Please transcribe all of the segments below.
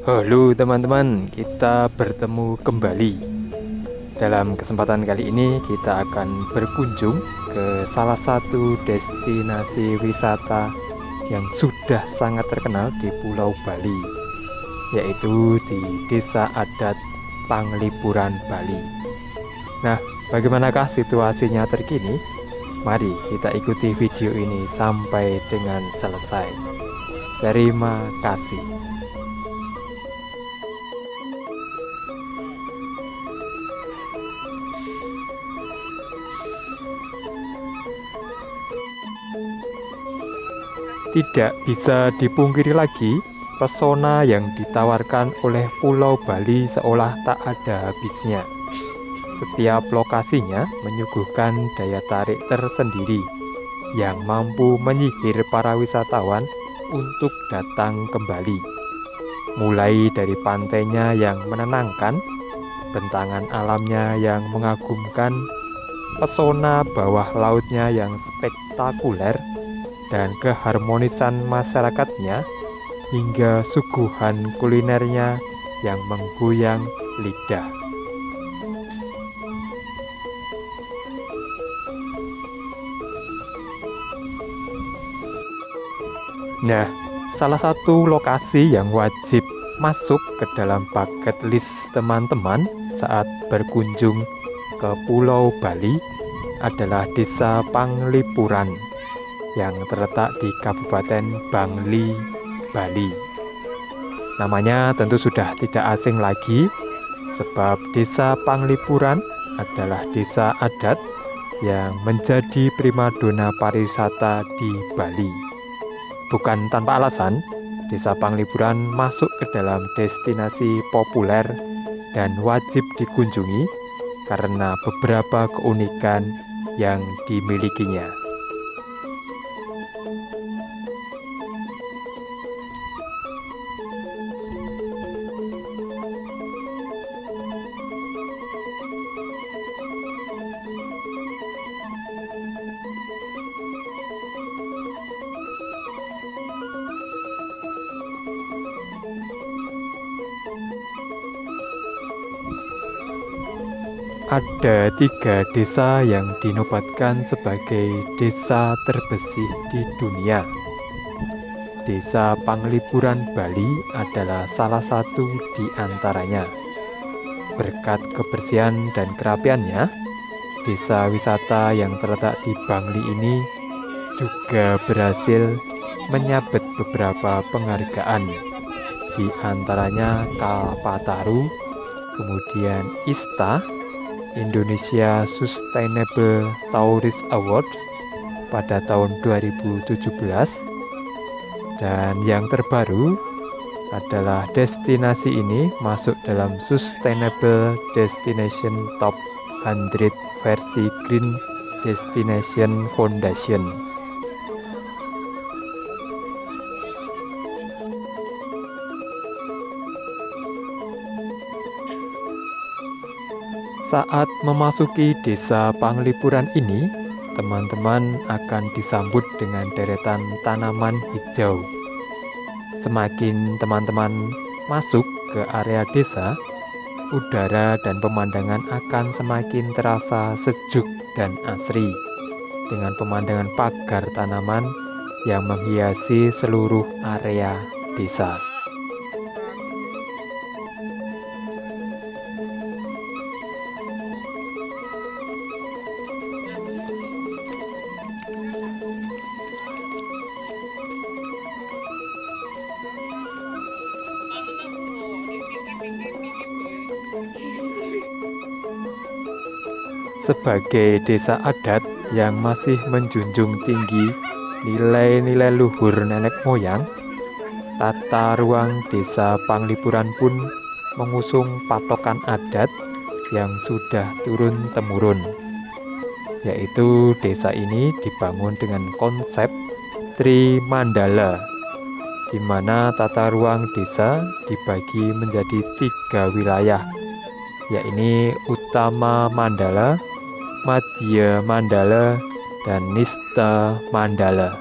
Halo teman-teman, kita bertemu kembali. Dalam kesempatan kali ini kita akan berkunjung ke salah satu destinasi wisata yang sudah sangat terkenal di Pulau Bali, yaitu di Desa Adat Panglipuran, Bali. Nah, bagaimanakah situasinya terkini? Mari kita ikuti video ini sampai dengan selesai. Terima kasih. Tidak bisa dipungkiri lagi, pesona yang ditawarkan oleh Pulau Bali seolah tak ada habisnya. Setiap lokasinya menyuguhkan daya tarik tersendiri yang mampu menyihir para wisatawan untuk datang kembali. Mulai dari pantainya yang menenangkan, bentangan alamnya yang mengagumkan, pesona bawah lautnya yang spektakuler, dan keharmonisan masyarakatnya hingga suguhan kulinernya yang menggoyang lidah. Nah, salah satu lokasi yang wajib masuk ke dalam bucket list teman-teman saat berkunjung ke Pulau Bali adalah Desa Panglipuran yang terletak di Kabupaten Bangli, Bali. Namanya tentu sudah tidak asing lagi, sebab Desa Panglipuran adalah desa adat yang menjadi primadona pariwisata di Bali. Bukan tanpa alasan, Desa Panglipuran masuk ke dalam destinasi populer dan wajib dikunjungi karena beberapa keunikan yang dimilikinya. Ada 3 desa yang dinobatkan sebagai desa terbersih di dunia. Desa Panglipuran, Bali adalah salah satu di antaranya. Berkat kebersihan dan kerapiannya, desa wisata yang terletak di Bangli ini juga berhasil menyabet beberapa penghargaan, di antaranya Kalpataru, kemudian ISTA, Indonesia Sustainable Tourist Award pada tahun 2017, dan yang terbaru adalah destinasi ini masuk dalam Sustainable Destination Top 100 versi Green Destination Foundation. Saat memasuki Desa Panglipuran ini, teman-teman akan disambut dengan deretan tanaman hijau. Semakin teman-teman masuk ke area desa, udara dan pemandangan akan semakin terasa sejuk dan asri, dengan pemandangan pagar tanaman yang menghiasi seluruh area desa. Sebagai desa adat yang masih menjunjung tinggi nilai-nilai luhur nenek moyang, tata ruang Desa Panglipuran pun mengusung patokan adat yang sudah turun-temurun, yaitu desa ini dibangun dengan konsep Trimandala, di mana tata ruang desa dibagi menjadi 3 wilayah, yaitu Utama Mandala, Madhya Mandala, dan Nista Mandala.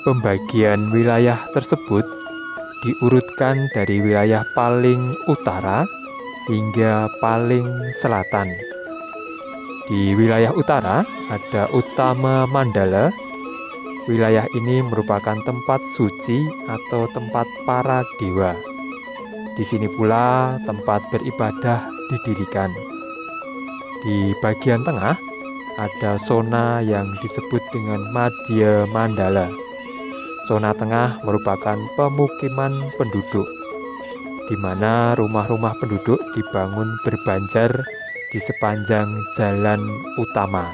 Pembagian wilayah tersebut diurutkan dari wilayah paling utara hingga paling selatan. Di wilayah utara ada Utama Mandala. Wilayah ini merupakan tempat suci atau tempat para dewa. Di sini pula tempat beribadah didirikan. Di bagian tengah ada zona yang disebut dengan Madhya Mandala. Zona tengah merupakan pemukiman penduduk, di mana rumah-rumah penduduk dibangun berbanjar di sepanjang jalan utama.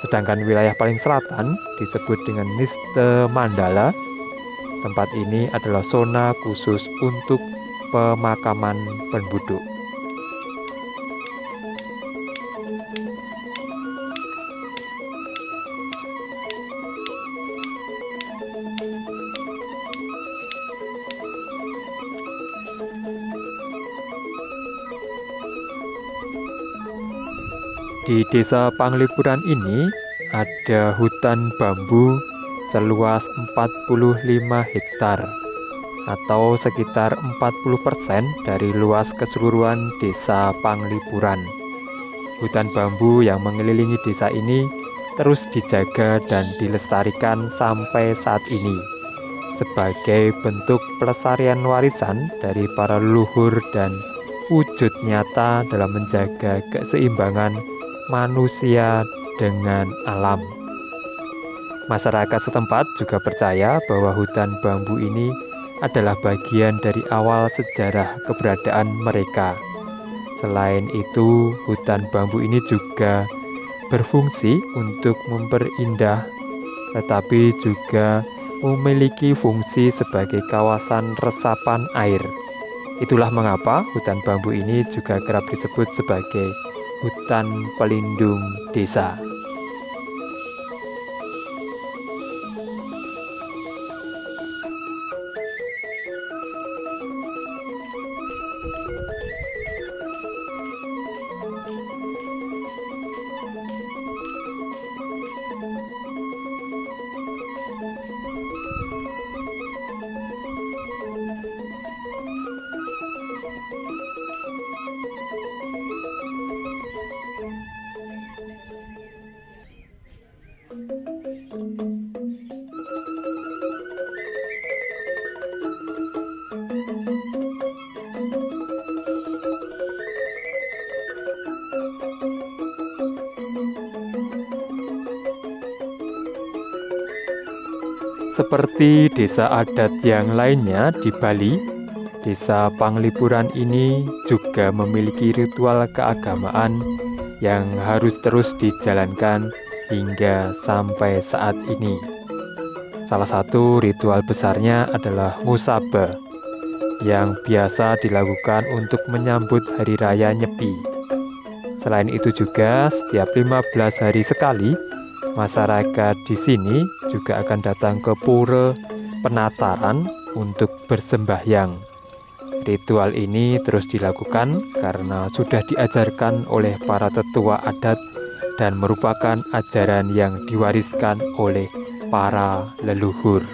Sedangkan wilayah paling selatan disebut dengan Nistha Mandala. Tempat ini adalah zona khusus untuk pemakaman penduduk. Di desa Panglipuran ini ada hutan bambu seluas 45 hektar atau sekitar 40% dari luas keseluruhan desa Panglipuran. Hutan bambu yang mengelilingi desa ini terus dijaga dan dilestarikan sampai saat ini sebagai bentuk pelestarian warisan dari para leluhur dan wujud nyata dalam menjaga keseimbangan manusia dengan alam. Masyarakat setempat juga percaya bahwa hutan bambu ini adalah bagian dari awal sejarah keberadaan mereka. Selain itu, hutan bambu ini juga berfungsi untuk memperindah, tetapi juga memiliki fungsi sebagai kawasan resapan air. Itulah mengapa hutan bambu ini juga kerap disebut sebagai hutan pelindung desa. Seperti desa adat yang lainnya di Bali, desa Panglipuran ini juga memiliki ritual keagamaan yang harus terus dijalankan hingga sampai saat ini. Salah satu ritual besarnya adalah Ngusaba, yang biasa dilakukan untuk menyambut Hari Raya Nyepi. Selain itu juga, setiap 15 hari sekali, masyarakat di sini juga akan datang ke Pura Penataran untuk bersembahyang. Ritual ini terus dilakukan karena sudah diajarkan oleh para tetua adat dan merupakan ajaran yang diwariskan oleh para leluhur.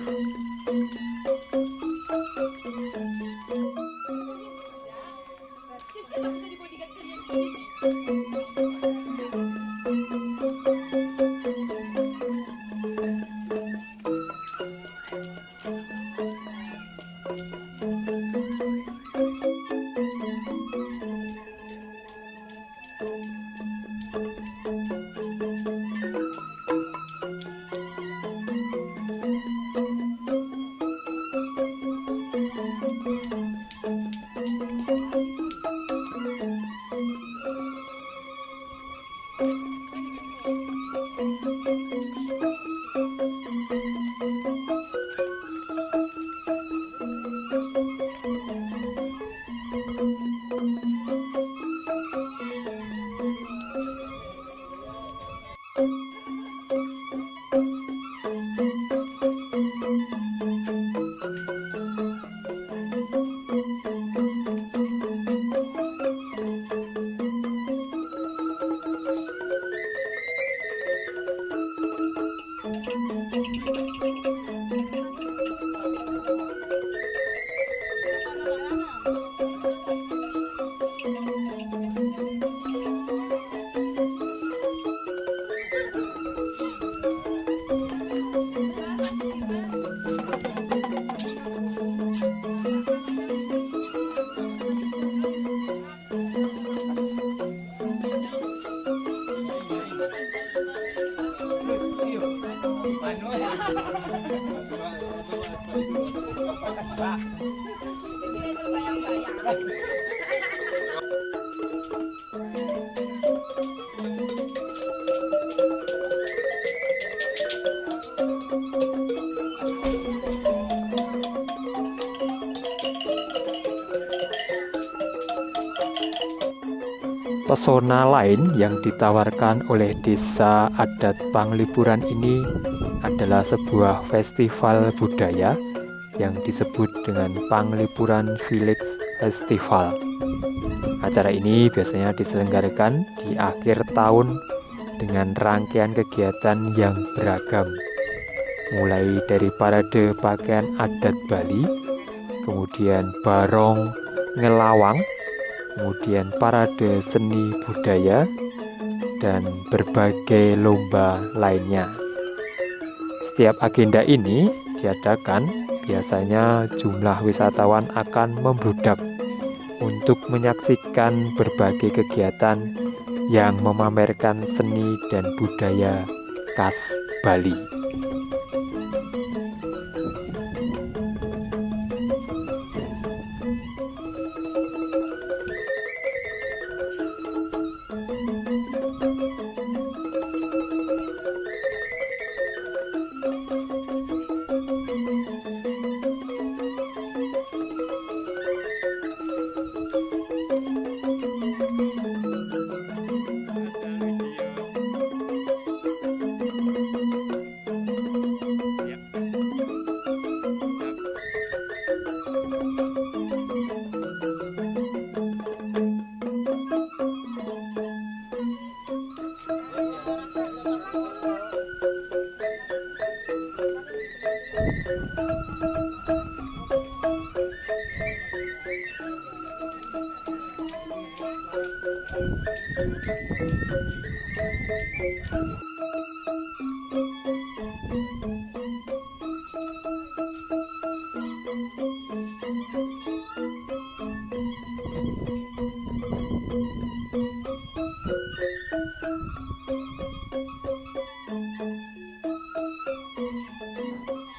Pesona lain yang ditawarkan oleh desa adat Panglipuran ini adalah sebuah festival budaya yang disebut dengan Panglipuran Village Festival. Acara ini biasanya diselenggarakan di akhir tahun dengan rangkaian kegiatan yang beragam, mulai dari parade pakaian adat Bali, kemudian barong ngelawang, kemudian parade seni budaya, dan berbagai lomba lainnya. Setiap agenda ini diadakan, biasanya jumlah wisatawan akan membludak untuk menyaksikan berbagai kegiatan yang memamerkan seni dan budaya khas Bali.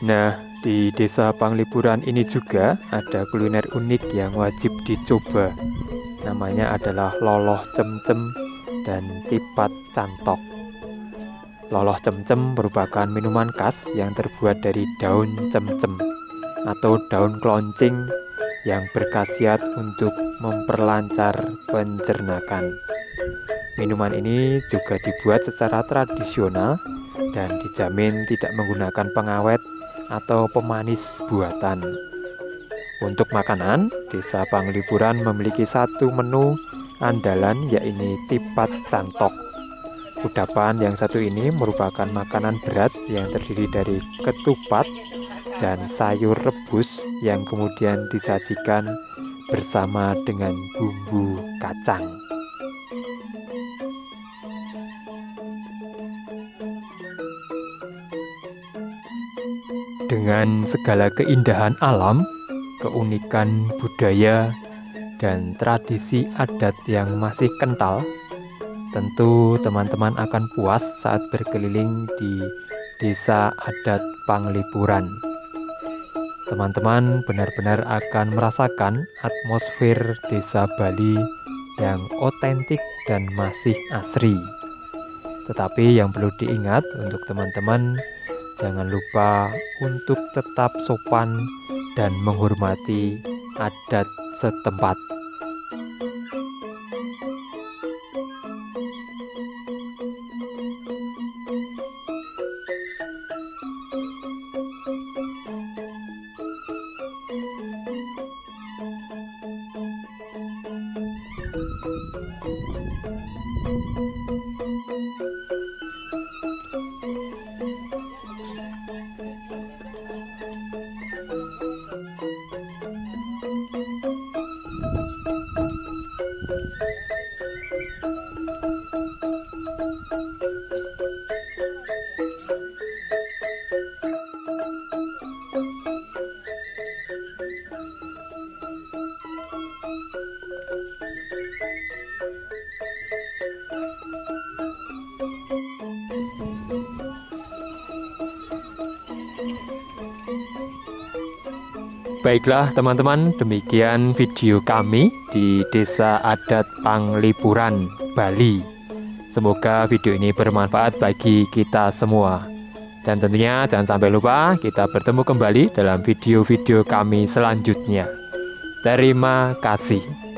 Nah, di desa Panglipuran ini juga ada kuliner unik yang wajib dicoba. Namanya adalah loloh cemcem dan tipat cantok. Loloh cemcem merupakan minuman khas yang terbuat dari daun cemcem atau daun keloncing yang berkhasiat untuk memperlancar pencernakan. Minuman ini juga dibuat secara tradisional dan dijamin tidak menggunakan pengawet atau pemanis buatan. Untuk makanan, desa Panglipuran memiliki satu menu andalan, yaitu tipat cantok. Kudapan yang satu ini merupakan makanan berat yang terdiri dari ketupat dan sayur rebus yang kemudian disajikan bersama dengan bumbu kacang. Dengan segala keindahan alam, keunikan budaya, dan tradisi adat yang masih kental, tentu teman-teman akan puas saat berkeliling di desa adat Panglipuran. Teman-teman benar-benar akan merasakan atmosfer desa Bali yang otentik dan masih asri. Tetapi yang perlu diingat untuk teman-teman, jangan lupa untuk tetap sopan dan menghormati adat setempat. Baiklah teman-teman, demikian video kami di Desa Adat Panglipuran, Bali. Semoga video ini bermanfaat bagi kita semua. Dan tentunya jangan sampai lupa kita bertemu kembali dalam video-video kami selanjutnya. Terima kasih.